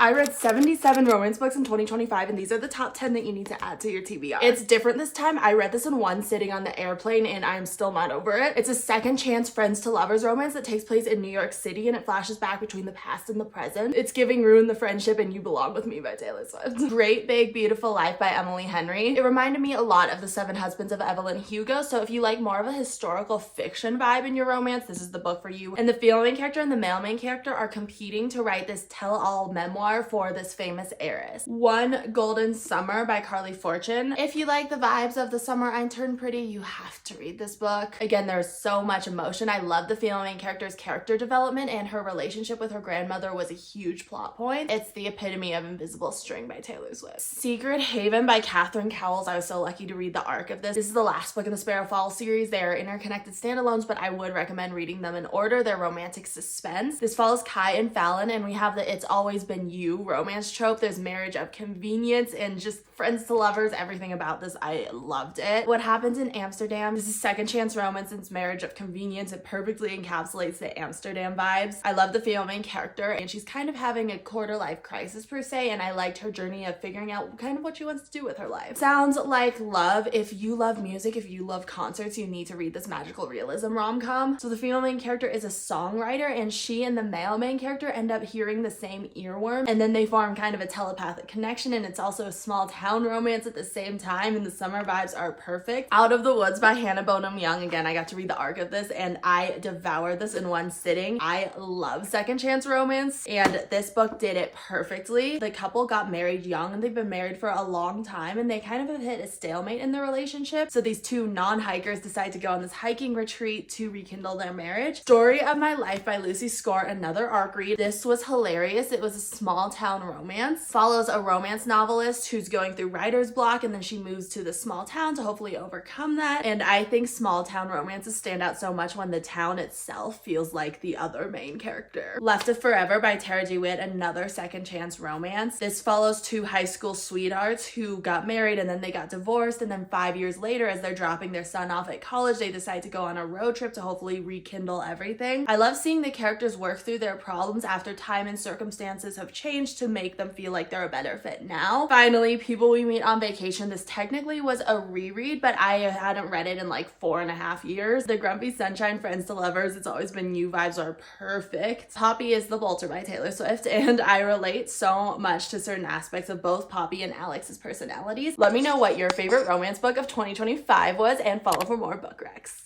I read 77 romance books in 2025, and these are the top 10 that you need to add to your TBR. It's different this time. I read this in one sitting on the airplane, and I'm still not over it. It's a second chance friends to lovers romance that takes place in New York City, and it flashes back between the past and the present. It's giving Ruin the Friendship and You Belong With Me by Taylor Swift. Great Big Beautiful Life by Emily Henry. It reminded me a lot of The Seven Husbands of Evelyn Hugo, so if you like more of a historical fiction vibe in your romance, this is the book for you. And the female main character and the male main character are competing to write this tell-all memoir for this famous heiress. One Golden Summer by Carly Fortune. If you like the vibes of The Summer I Turned Pretty, you have to read this book. Again, there's so much emotion. I love the female main character's character development, and her relationship with her grandmother was a huge plot point. It's the epitome of Invisible String by Taylor Swift. Secret Haven by Catherine Cowles. I was so lucky to read the arc of this. This is the last book in the Sparrow Falls series. They are interconnected standalones, but I would recommend reading them in order. They're romantic suspense. This follows Kai and Fallon, and we have the It's Always Been You romance trope. There's marriage of convenience and just friends to lovers. Everything about this, I loved it. What Happens in Amsterdam. This is second chance romance. It's marriage of convenience. It perfectly encapsulates the Amsterdam vibes. I love the female main character, and she's kind of having a quarter life crisis per se, and I liked her journey of figuring out kind of what she wants to do with her life. Sounds Like Love. If you love music, if you love concerts, you need to read this magical realism rom-com. So the female main character is a songwriter, and she and the male main character end up hearing the same earworm, and then they form kind of a telepathic connection, and it's also a small town romance at the same time, and the summer vibes are perfect. Out of the Woods by Hannah Bonham Young. Again, I got to read the arc of this, and I devoured this in one sitting. I love second chance romance, and this book did it perfectly. The couple got married young, and they've been married for a long time, and they kind of have hit a stalemate in their relationship. So these two non-hikers decide to go on this hiking retreat to rekindle their marriage. Story of My Life by Lucy Score, another arc read. This was hilarious. It was a small town romance. Follows a romance novelist who's going through writer's block, and then she moves to the small town to hopefully overcome that. And I think small town romances stand out so much when the town itself feels like the other main character. Left of Forever by Tara DeWitt, another second chance romance. This follows two high school sweethearts who got married and then they got divorced, and then 5 years later, as they're dropping their son off at college, they decide to go on a road trip to hopefully rekindle everything. I love seeing the characters work through their problems after time and circumstances have changed to make them feel like they're a better fit now. Finally, People We Meet on Vacation. This technically was a reread, but I hadn't read it in like 4.5 years. The Grumpy Sunshine Friends to Lovers, It's Always Been You vibes are perfect. Poppy is the Bolter by Taylor Swift, and I relate so much to certain aspects of both Poppy and Alex's personalities. Let me know what your favorite romance book of 2025 was, and follow for more book recs.